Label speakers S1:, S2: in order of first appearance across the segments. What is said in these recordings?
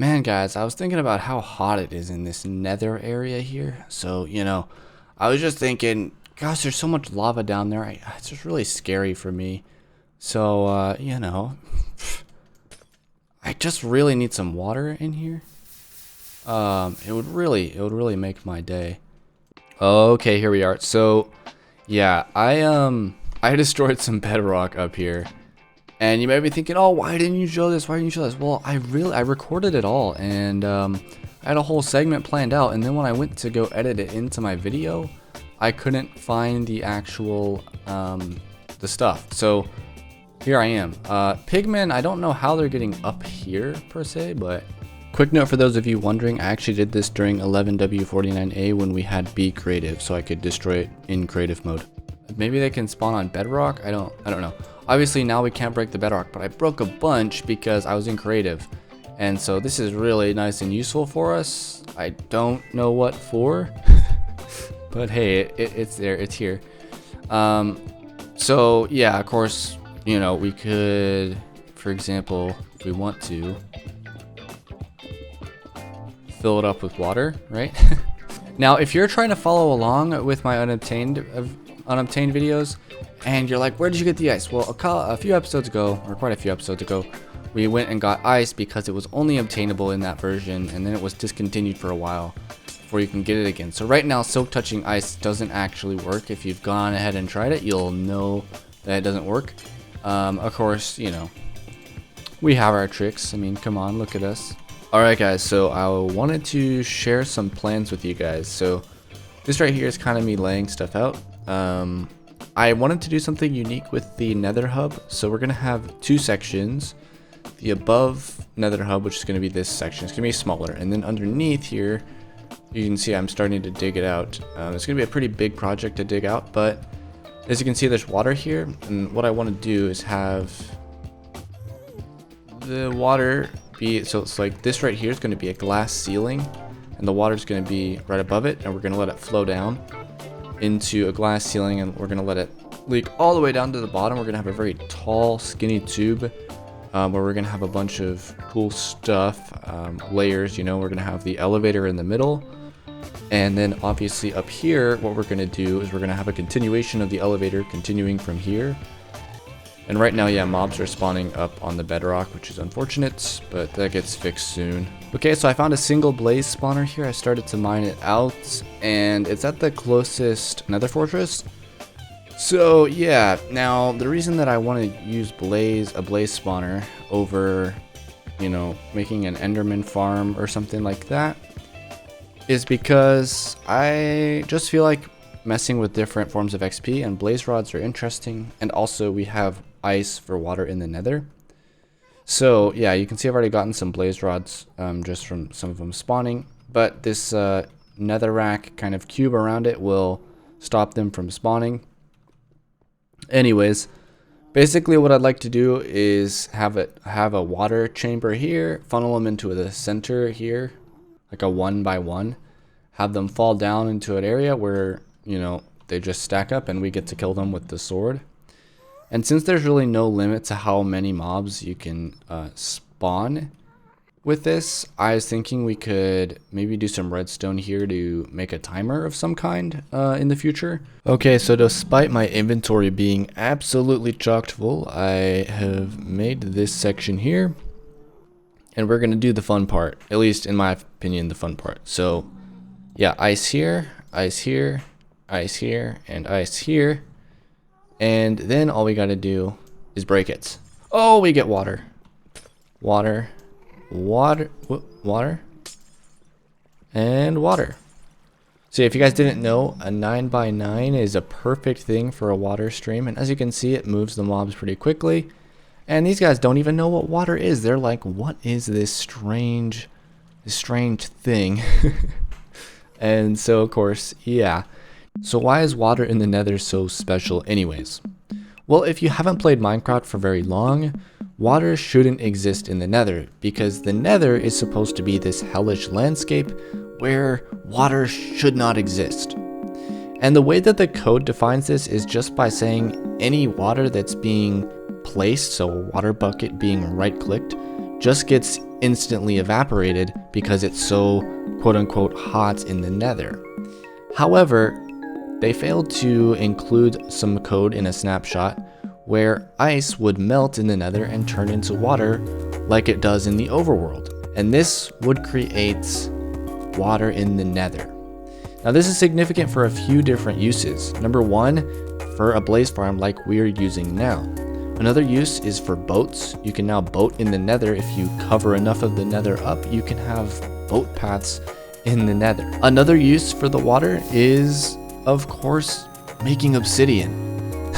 S1: Man, guys, I was thinking about how hot it is in this nether area here. So, I was just thinking, gosh, there's so much lava down there. It's just really scary for me. So, I just really need some water in here. It would really make my day. Okay, here we are. So, yeah, I destroyed some bedrock up here. And you might be thinking, oh, why didn't you show this? Why didn't you show this? Well, I recorded it all, and I had a whole segment planned out. And then when I went to go edit it into my video, I couldn't find the actual the stuff. So here I am. Pigmen, I don't know how they're getting up here per se, but quick note for those of you wondering, I actually did this during 11W49A when we had B creative, so I could destroy it in creative mode. Maybe they can spawn on bedrock. I don't know. Obviously now we can't break the bedrock, but I broke a bunch because I was in creative. And so this is really nice and useful for us. I don't know what for, but hey, it's there, it's here. So yeah, of course, we could, for example, if we want to, fill it up with water, right? Now, if you're trying to follow along with my unobtained videos, and you're like, where did you get the ice? Well, a few episodes ago, or quite a few episodes ago, we went and got ice because it was only obtainable in that version, and then it was discontinued for a while before you can get it again. So right now, silk touching ice doesn't actually work. If you've gone ahead and tried it, you'll know that it doesn't work. Of course, we have our tricks. I mean, come on, look at us. Alright guys, so I wanted to share some plans with you guys. So this right here is kind of me laying stuff out. I wanted to do something unique with the nether hub, so we're going to have two sections. The above nether hub, which is going to be this section, it's going to be smaller, and then underneath here, you can see I'm starting to dig it out. It's going to be a pretty big project to dig out, but as you can see there's water here, and what I want to do is have the water be, so it's like this right here is going to be a glass ceiling, and the water is going to be right above it, and we're going to let it flow down into a glass ceiling, and we're going to let it leak all the way down to the bottom. We're going to have a very tall skinny tube where we're going to have a bunch of cool stuff, layers. We're going to have the elevator in the middle, and then obviously up here what we're going to do is we're going to have a continuation of the elevator continuing from here. And right now, yeah, mobs are spawning up on the bedrock, which is unfortunate, but that gets fixed soon. Okay, so I found a single blaze spawner here. I started to mine it out, and it's at the closest nether fortress. So yeah, now the reason that I want to use a blaze spawner over, making an enderman farm or something like that is because I just feel like messing with different forms of XP, and blaze rods are interesting, and also we have ice for water in the nether. So yeah, you can see I've already gotten some blaze rods just from some of them spawning, but this netherrack kind of cube around it will stop them from spawning. Anyways, basically what I'd like to do is have a water chamber here, funnel them into the center here, like a 1x1, have them fall down into an area where they just stack up and we get to kill them with the sword. And since there's really no limit to how many mobs you can spawn with this, I was thinking we could maybe do some redstone here to make a timer of some kind in the future. Okay, so despite my inventory being absolutely chocked full, I have made this section here. And we're going to do the fun part, at least in my opinion, the fun part. So yeah, ice here, ice here, ice here, and ice here. And then all we gotta do is break it. Oh, we get water. Water. Water. Water. And water. So if you guys didn't know, a 9x9 is a perfect thing for a water stream. And as you can see, it moves the mobs pretty quickly. And these guys don't even know what water is. They're like, what is this strange thing? And so, of course, yeah. So why is water in the nether so special anyways? Well, if you haven't played Minecraft for very long, water shouldn't exist in the nether, because the nether is supposed to be this hellish landscape where water should not exist. And the way that the code defines this is just by saying any water that's being placed, so a water bucket being right-clicked, just gets instantly evaporated because it's so quote-unquote hot in the nether. However, they failed to include some code in a snapshot where ice would melt in the nether and turn into water like it does in the overworld. And this would create water in the nether. Now this is significant for a few different uses. Number one, for a blaze farm like we are using now. Another use is for boats. You can now boat in the nether. If you cover enough of the nether up, you can have boat paths in the nether. Another use for the water is, of course, making obsidian.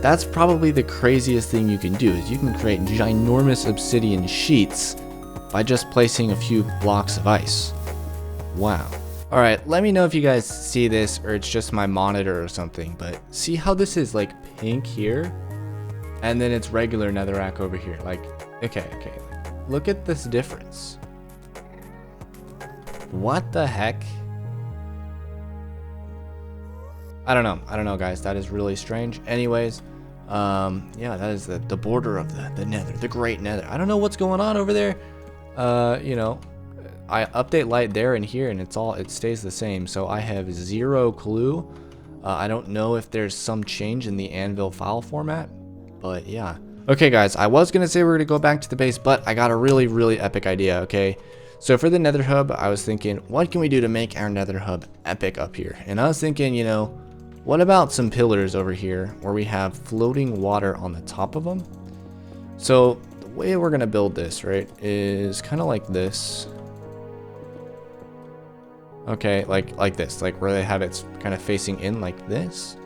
S1: That's probably the craziest thing you can do, is you can create ginormous obsidian sheets by just placing a few blocks of ice. Wow. Alright, let me know if you guys see this or it's just my monitor or something, but see how this is like pink here? And then it's regular netherrack over here. Like, okay. Look at this difference. What the heck? I don't know, guys. That is really strange. Anyways, yeah, that is the border of the nether, the great nether. I don't know what's going on over there. You know, I update light there and here, and it stays the same. So I have zero clue. I don't know if there's some change in the anvil file format, but yeah. Okay, guys, I was gonna say we're gonna go back to the base, but I got a really epic idea. Okay, so for the nether hub, I was thinking, what can we do to make our nether hub epic up here? And I was thinking, you know, what about some pillars over here where we have floating water on the top of them? So the way we're gonna build this, right, is kind of like this. Okay, like this, like where they have it kind of facing in like this.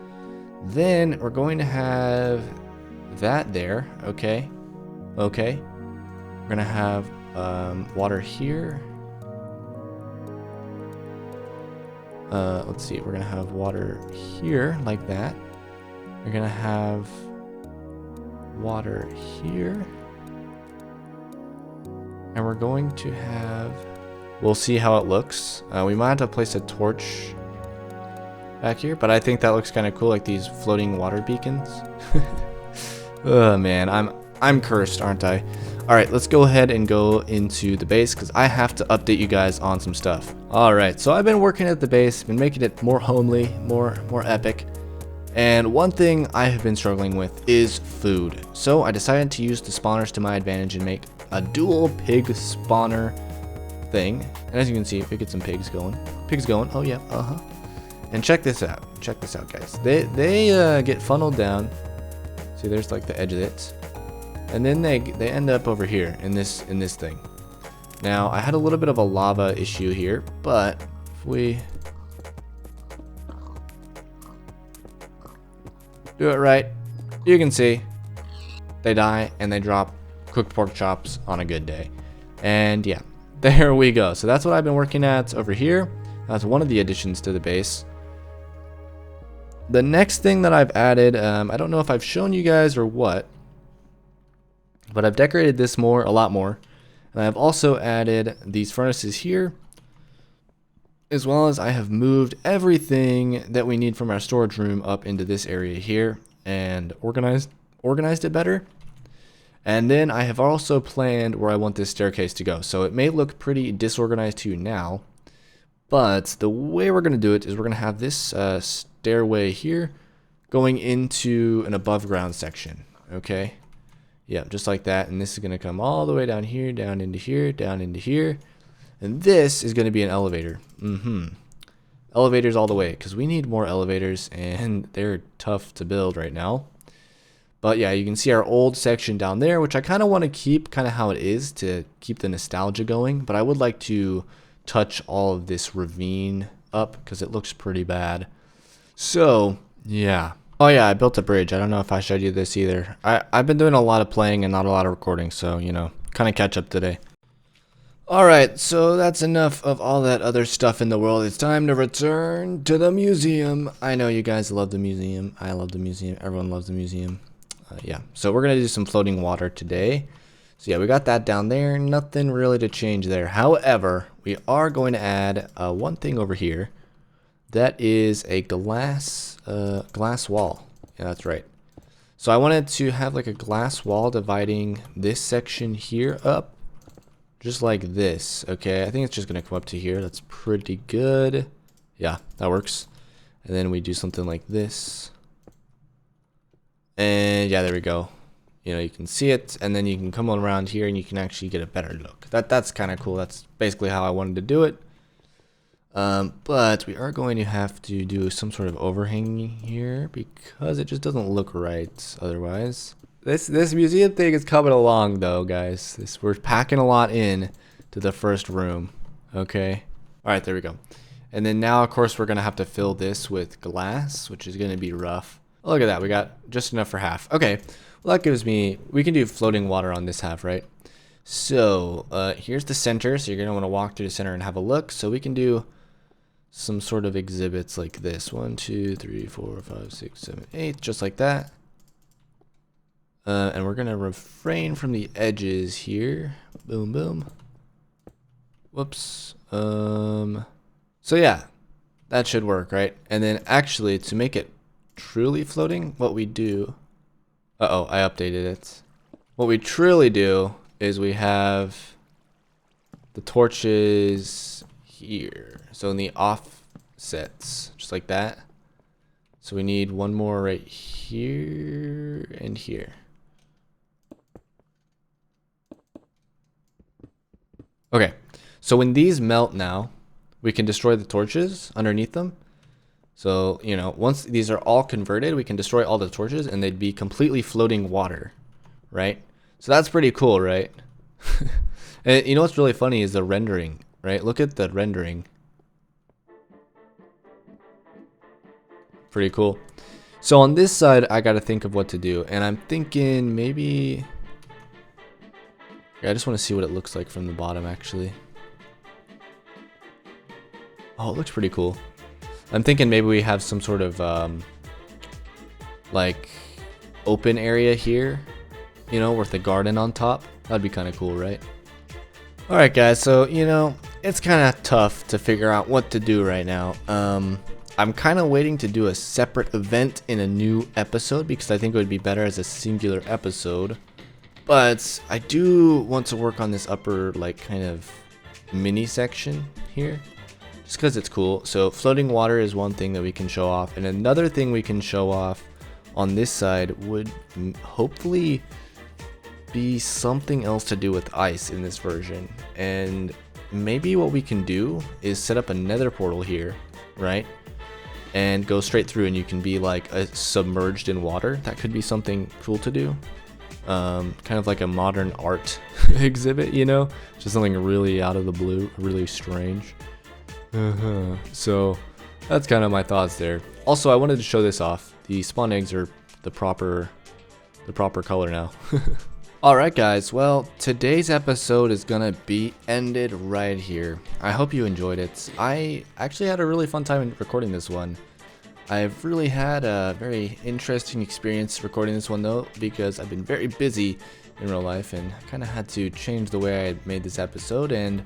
S1: Then we're going to have that there. Okay. We're gonna have water here. Let's see, we're gonna have water here like that. We're gonna have water here, and we're going to have, we'll see how it looks. We might have to place a torch back here, but I think that looks kind of cool, like these floating water beacons. Oh man, I'm cursed, aren't I? Alright, let's go ahead and go into the base because I have to update you guys on some stuff. Alright, so I've been working at the base, been making it more homely, more epic. And one thing I have been struggling with is food. So I decided to use the spawners to my advantage and make a dual pig spawner thing. And as you can see, we get some pigs going. Oh yeah, And check this out. Check this out, guys. They get funneled down. See, there's like the edge of it. And then they end up over here in this thing. Now, I had a little bit of a lava issue here, but if we do it right, you can see they die and they drop cooked pork chops on a good day. And yeah, there we go. So that's what I've been working at over here. That's one of the additions to the base. The next thing that I've added, I don't know if I've shown you guys or what, but I've decorated this a lot more. And I've also added these furnaces here, as well as I have moved everything that we need from our storage room up into this area here and organized it better. And then I have also planned where I want this staircase to go. So it may look pretty disorganized to you now, but the way we're going to do it is we're going to have this stairway here going into an above ground section. Okay. Yeah, just like that. And this is going to come all the way down here, down into here, down into here. And this is going to be an elevator. Elevators all the way, because we need more elevators, and they're tough to build right now. But yeah, you can see our old section down there, which I kind of want to keep kind of how it is to keep the nostalgia going. But I would like to touch all of this ravine up because it looks pretty bad. So, yeah. Oh yeah, I built a bridge. I don't know if I showed you this either. I've been doing a lot of playing and not a lot of recording, so, you know, kind of catch up today. Alright, so that's enough of all that other stuff in the world. It's time to return to the museum. I know you guys love the museum. I love the museum. Everyone loves the museum. Yeah, so we're going to do some floating water today. So yeah, we got that down there. Nothing really to change there. However, we are going to add one thing over here. That is a glass wall. Yeah, that's right. So I wanted to have like a glass wall dividing this section here up just like this. Okay, I think it's just gonna come up to here. That's pretty good. Yeah, that works. And then we do something like this. And yeah, there we go. You know, you can see it, and then you can come on around here and you can actually get a better look. That's kind of cool. That's basically how I wanted to do it. But we are going to have to do some sort of overhang here because it just doesn't look right otherwise. This museum thing is coming along though, guys. We're packing a lot in to the first room. Okay. All right, there we go. And then now, of course, we're gonna have to fill this with glass, which is gonna be rough. Oh, look at that. We got just enough for half. Okay. Well, that gives me. We can do floating water on this half, right? So here's the center. So you're gonna want to walk through the center and have a look. So we can do some sort of exhibits like this. 1, 2, 3, 4, 5, 6, 7, 8, just like that. And we're gonna refrain from the edges here. Boom, boom. Whoops. So yeah, that should work, right? And then actually, to make it truly floating, what we do. Uh-oh, I updated it. What we truly do is we have the torches here. So in the offsets, just like that. So we need one more right here and here. Okay, so when these melt now, we can destroy the torches underneath them. So, you know, once these are all converted, we can destroy all the torches and they'd be completely floating water, right? So that's pretty cool, right? And you know what's really funny is the rendering, right? Look at the rendering. Pretty cool. So on this side, I got to think of what to do. And I'm thinking maybe... I just want to see what it looks like from the bottom, actually. Oh, it looks pretty cool. I'm thinking maybe we have some sort of, like, open area here. You know, with the garden on top. That'd be kind of cool, right? Alright, guys. So, you know, it's kind of tough to figure out what to do right now. I'm kind of waiting to do a separate event in a new episode because I think it would be better as a singular episode. But I do want to work on this upper, like, kind of mini section here. Just because it's cool. So floating water is one thing that we can show off. And another thing we can show off on this side would hopefully be something else to do with ice in this version. And maybe what we can do is set up a nether portal here, right? And go straight through and you can be like submerged in water. That could be something cool to do. Kind of like a modern art exhibit, you know? Just something really out of the blue, really strange. So that's kind of my thoughts there. Also, I wanted to show this off. The spawn eggs are the proper color now. Alright guys, well, today's episode is gonna be ended right here. I hope you enjoyed it. I actually had a really fun time recording this one. I've really had a very interesting experience recording this one though, because I've been very busy in real life and kind of had to change the way I made this episode, and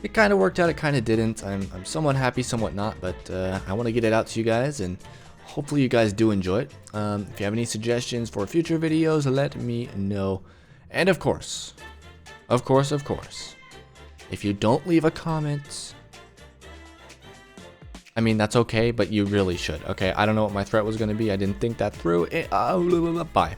S1: it kind of worked out, it kind of didn't. I'm somewhat happy, somewhat not, but I want to get it out to you guys, and hopefully you guys do enjoy it. If you have any suggestions for future videos, let me know. And of course, if you don't leave a comment, I mean, that's okay, but you really should. Okay, I don't know what my threat was going to be. I didn't think that through. Bye.